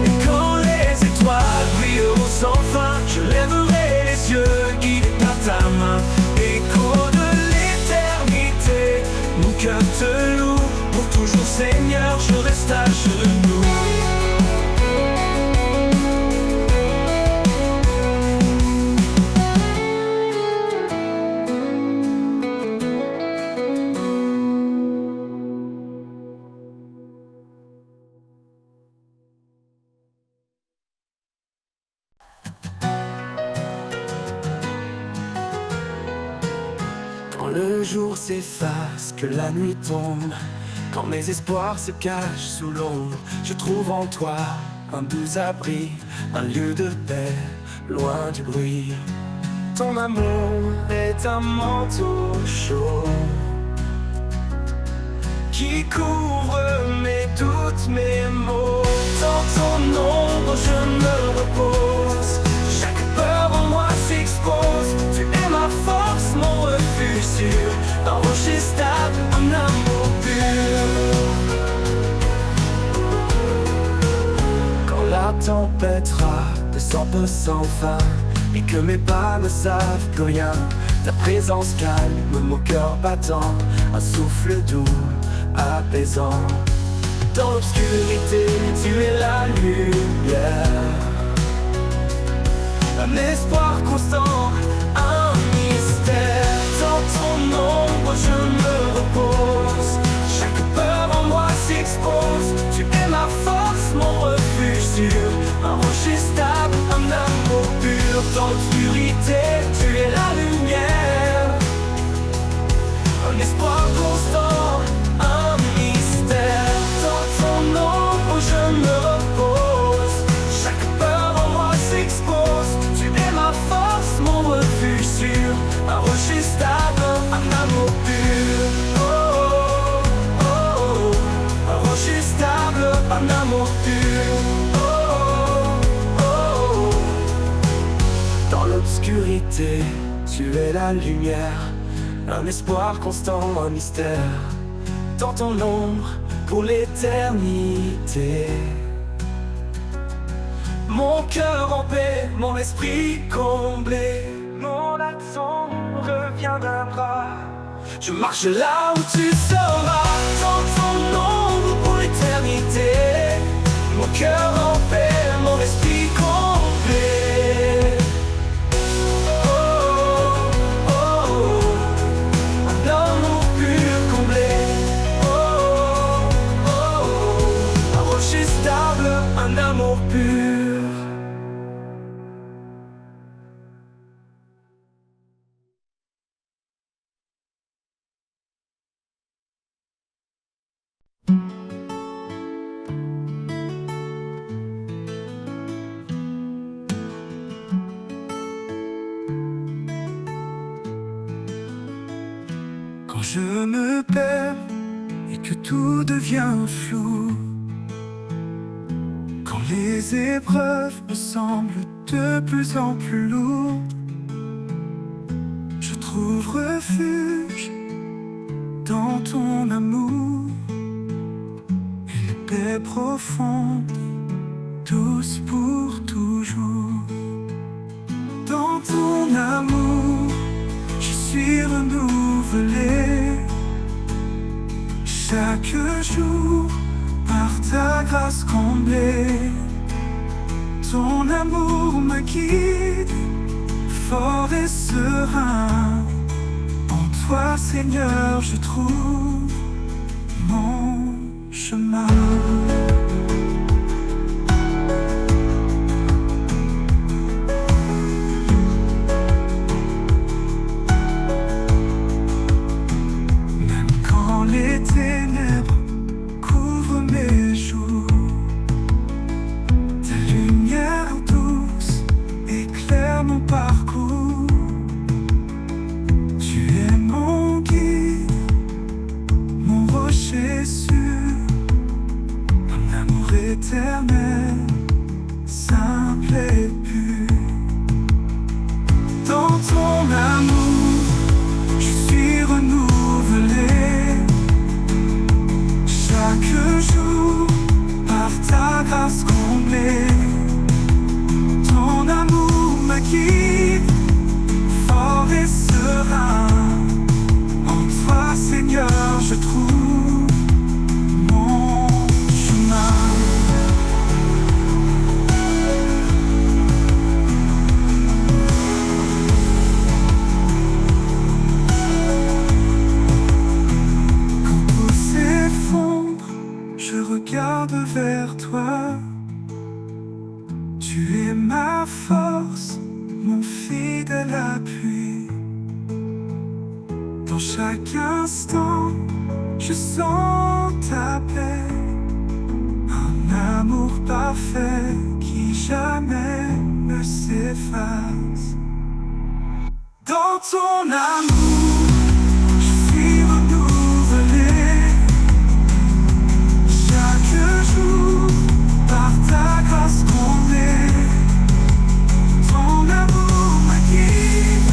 A: Et quand les étoiles brilleront sans fin, je lèverai les yeux guidés par ta main. Écho de l'éternité, mon cœur te loue. Pour toujours Seigneur, je reste à genoux. Quand le jour s'efface, que la nuit tombe, quand mes espoirs se cachent sous l'ombre, je trouve en toi un doux abri, un lieu de paix, loin du bruit. Ton amour est un manteau chaud qui couvre mes doutes, mes maux. Dans ton ombre je me repose, chaque peur en moi s'expose. Tu es ma force, mon refuge sûr, un rocher stable, un amour pur. Quand la tempête descend peu sans fin et que mes pas ne savent plus rien, ta présence calme mon cœur battant, un souffle doux, apaisant. Dans l'obscurité, tu es la lumière, un espoir constant, un mystère. Dans ton ombre je me repose, chaque peur en moi s'expose. Tu es ma force, mon refuge sûr, un rocher stable, un amour pur. Dans l'obscurité, tu es la lumière, un espoir constant, un mystère. Dans ton ombre je me repose, chaque peur en moi s'expose. Tu es ma force, mon refuge sûr, un rocher stable, un amour pur. Oh, oh, oh, oh. Un rocher stable, un amour pur. Oh, oh, oh. Dans l'obscurité, tu es la lumière, un espoir constant, un mystère. Dans ton ombre, pour l'éternité. Mon cœur en paix, mon esprit comblé, mon accent reviendra. Je marche là où tu seras, dans ton ombre pour l'éternité. Mon cœur en paix, mon esprit comblé. Oh, oh, oh. Un amour pur comblé. Oh, oh, oh. Un rocher stable, un amour pur. Quand je me perds et que tout devient flou, quand les épreuves me semblent de plus en plus lourdes, je trouve refuge dans ton amour, une paix profonde, douce pour toujours. Dans ton amour, je suis renouvelé chaque jour par ta grâce comblée. Ton amour me guide, fort et serein. En toi, Seigneur, je trouve mon chemin. éternel, simple et pur. Dans ton amour, je suis renouvelé chaque jour par ta grâce comblée. Ton amour me guide, fort et serein. En toi, Seigneur, je trouve mon chemin. Quand tout s'effondre, je regarde vers toi. Tu es ma force, mon fidèle appui. Dans chaque instant, je sens ta paix. Un amour parfait qui jamais ne s'efface. Dans ton amour, je suis renouvelé chaque jour par ta grâce comblée. Ton amour me guide,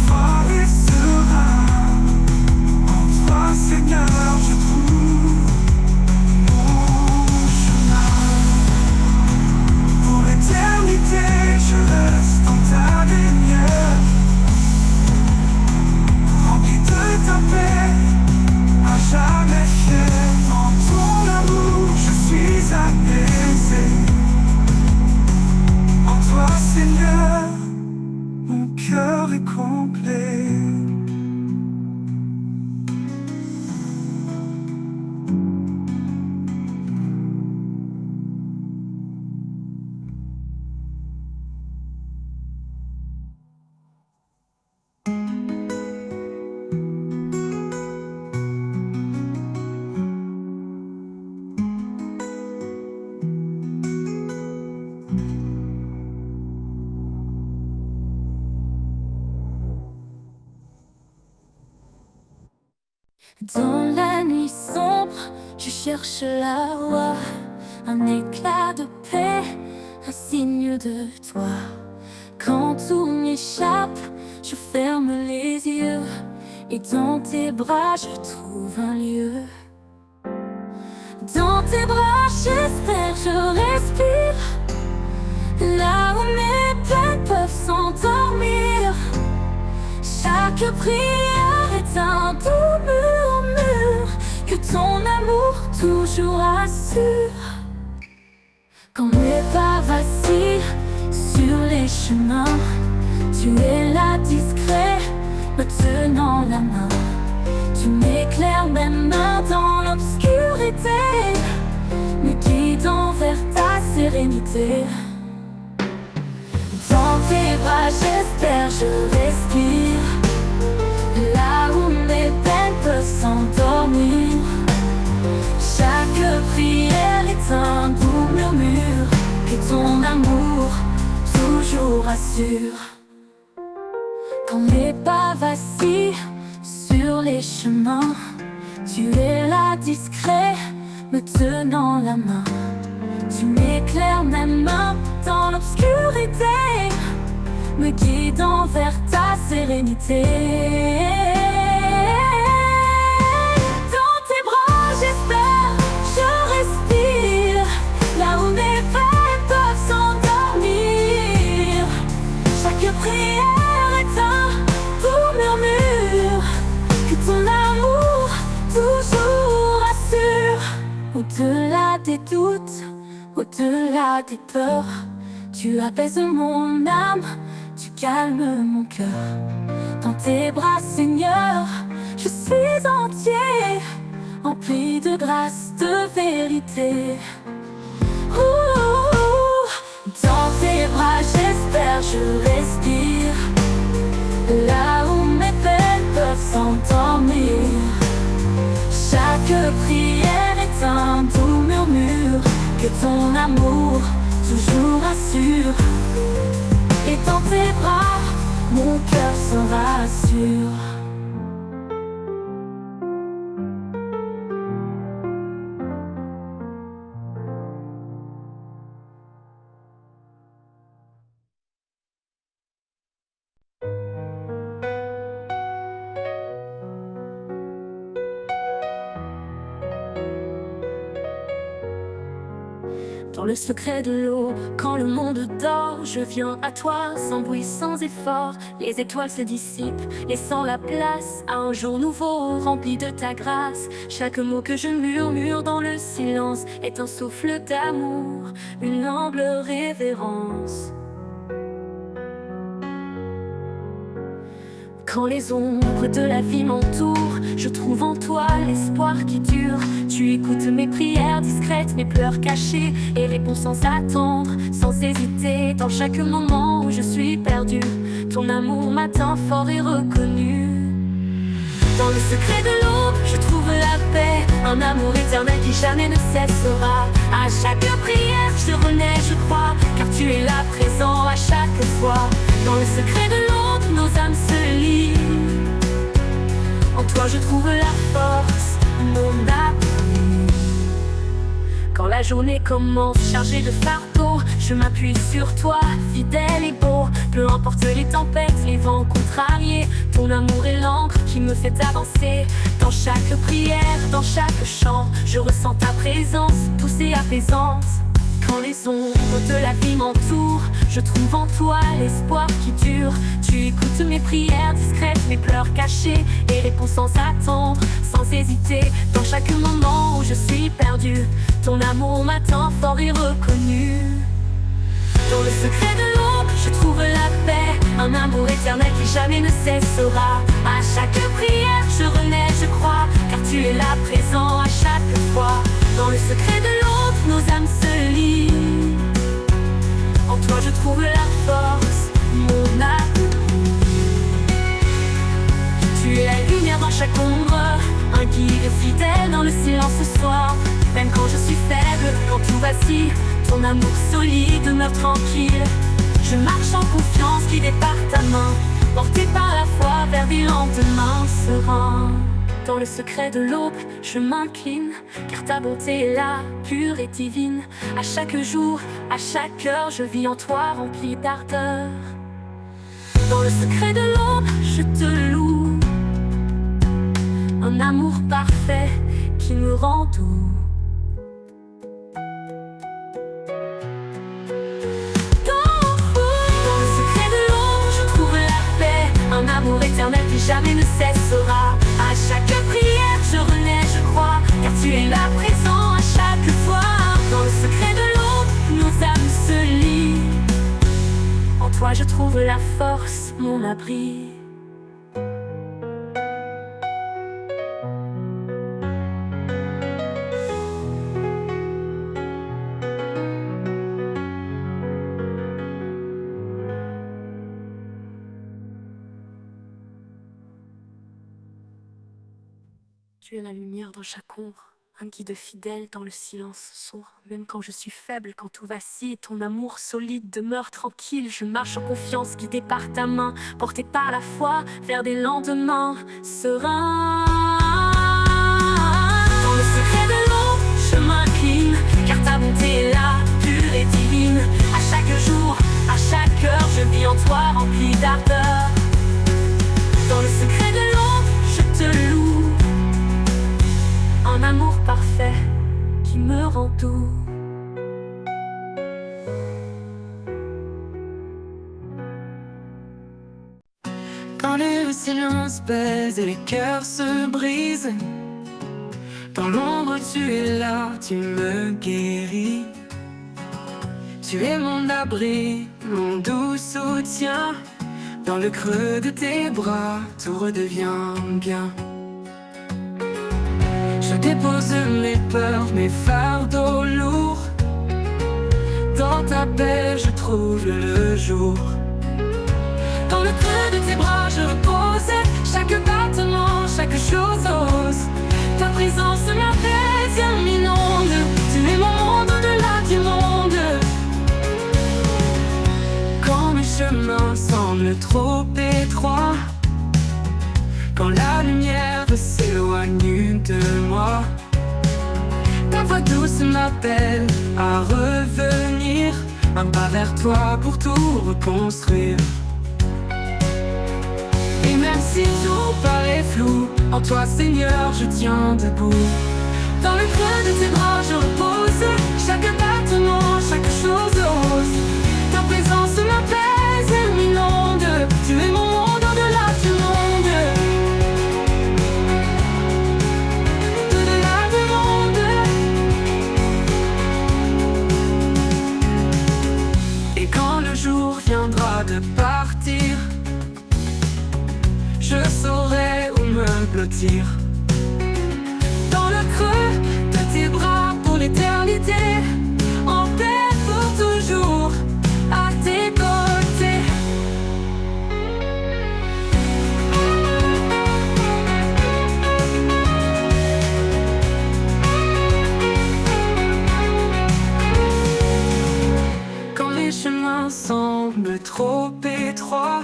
A: fort et serein. En toi, Seigneur, je trouve mon chemin. Pour l'éternité, je reste dans ta lumière, rempli de ta paix, à jamais fier. Dans ton amour, je suis apaisé. En toi, Seigneur, mon cœur est complet.
C: Dans la nuit sombre, je cherche la voie, un éclat de paix, un signe de toi. Quand tout m'échappe, je ferme les yeux, et dans tes bras je trouve un lieu. Dans tes bras j'espère, je respire, là où mes peines peuvent s'endormir. Chaque prière est un doux murmure que ton amour toujours assure. Quand mes pas vacillent sur les chemins, tu es là discret, me tenant la main. Tu m'éclaires même dans l'obscurité, me guidant vers ta sérénité. Dans tes bras j'espère, je respire, là où mes peines peuvent s'endormir. Chaque prière est un doux murmure que ton amour toujours assure. Quand mes pas vacillent sur les chemins, tu es là discret, me tenant la main. Tu m'éclaires même dans l'obscurité, me guidant vers ta sérénité. Dans tes bras j'espère, je respire, là où mes peines peuvent s'endormir. Chaque prière est un doux murmure que ton amour toujours assure. Au-delà des doutes, au-delà des peurs, tu apaises mon âme, tu calmes mon cœur. Dans tes bras, Seigneur, je suis entier, empli de grâce, de vérité. Dans tes bras, j'espère, je respire, là où mes peines peuvent s'endormir. Chaque prière est un doux murmure que ton amour toujours assure. Et dans tes bras, mon cœur se rassure. Dans le secret de l'eau, quand le monde dort, je viens à toi, sans bruit, sans effort. Les étoiles se dissipent, laissant la place à un jour nouveau, rempli de ta grâce. Chaque mot que je murmure dans le silence est un souffle d'amour, une humble révérence. Quand les ombres de la vie m'entourent, je trouve en toi l'espoir qui dure. Tu écoutes mes prières discrètes, mes pleurs cachés, et réponds sans attendre, sans hésiter. Dans chaque moment où je suis perdu, ton amour m'atteint fort et reconnu. Dans le secret de l'aube, je trouve la paix, un amour éternel qui jamais ne cessera. À chaque prière, je renais, je crois, car tu es là présent à chaque fois. Dans le secret de l'aube, nos âmes se lient. En toi, je trouve la force, mon appui. Quand la journée commence chargée de fardeaux, je m'appuie sur toi, fidèle et beau. Peu importe les tempêtes, les vents contrariés, ton amour est l'encre qui me fait avancer. Dans chaque prière, dans chaque chant, je ressens ta présence, douce et apaisante. Quand les ombres de la vie m'entourent, je trouve en toi l'espoir qui dure. Tu écoutes mes prières discrètes, mes pleurs cachés, et réponds sans attendre, sans hésiter. Dans chaque moment où je suis perdu, ton amour m'atteint fort et reconnu. Dans le secret de l'aube, je trouve la paix, un amour éternel qui jamais ne cessera. À chaque prière, je renais, je crois, car tu es là présent à chaque fois. Dans le secret de l'aube, nos âmes se lient. En toi, je trouve la force, mon appui. Tu es la lumière dans chaque ombre, un guide fidèle dans le silence ce soir. Même quand je suis faible, quand tout vacille, ton amour solide demeure tranquille. Je marche en confiance, guidé par ta main, porté par la foi vers des lendemains sereins. Dans le secret de l'aube, je m'incline, car ta bonté est là, pure et divine. À chaque jour, à chaque heure, je vis en toi rempli d'ardeur. Dans le secret de l'aube, je te loue, un amour parfait qui me rend doux. Un amour éternel qui jamais ne cessera. À chaque prière, je renais, je crois, car tu es là présent à chaque fois. Dans le secret de l'aube, nos âmes se lient. En toi, je trouve la force, mon abri. Tu es la lumière dans chaque ombre, un guide fidèle dans le silence sourd. Même quand je suis faible, quand tout vacille, ton amour solide demeure tranquille. Je marche en confiance, guidé par ta main, porté par la foi vers des lendemains sereins. Dans le secret de l'eau, je m'incline, car ta bonté est là, pure et divine. À chaque jour, à chaque heure, je vis en toi rempli d'ardeur. Dans le secret de l'eau, je te loue, un amour parfait qui me rend doux.
A: Quand le silence pèse et les cœurs se brisent, dans l'ombre tu es là, tu me guéris. Tu es mon abri, mon doux soutien. Dans le creux de tes bras, tout redevient bien. Je dépose mes peurs, mes fardeaux lourds. Dans ta paix, je trouve le jour. Dans le creux de tes bras, je repose. Chaque battement, chaque chose ose. Ta présence m'apaise, m'inonde. Tu es mon monde au-delà du monde. Quand mes chemins semblent trop étroits, quand la lumière s'éloigne de moi, ta voix douce m'appelle à revenir. Un pas vers toi pour tout reconstruire. Et même si tout paraît flou, en toi Seigneur je tiens debout. Dans le creux de tes bras je repose. Chaque battement,
B: moi de partir, je saurais où me blottir. Dans le creux de tes bras pour l'éternité, en paix pour toujours, à tes côtés. Quand les chemins semblent trop étroits,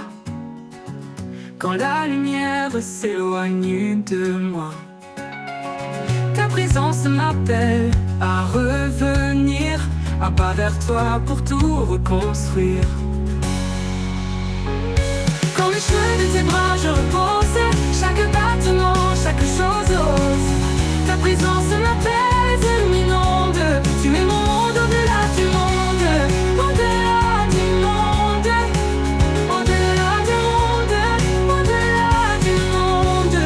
B: quand la lumière s'éloigne de moi, ta présence m'appelle à revenir, à pas vers toi pour tout reconstruire. Quand les cheveux de tes bras je repose, chaque battement, chaque chose ose. Ta présence m'appelle, elle m'inonde. Tu es mon monde au-delà du monde, au-delà du monde, au-delà du monde, au-delà du monde.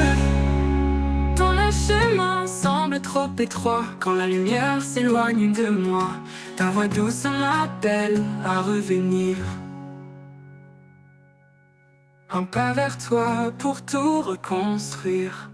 B: Quand le chemin semble trop étroit, quand la lumière s'éloigne de moi, ta voix douce m'appelle à revenir. Un pas vers toi pour tout reconstruire.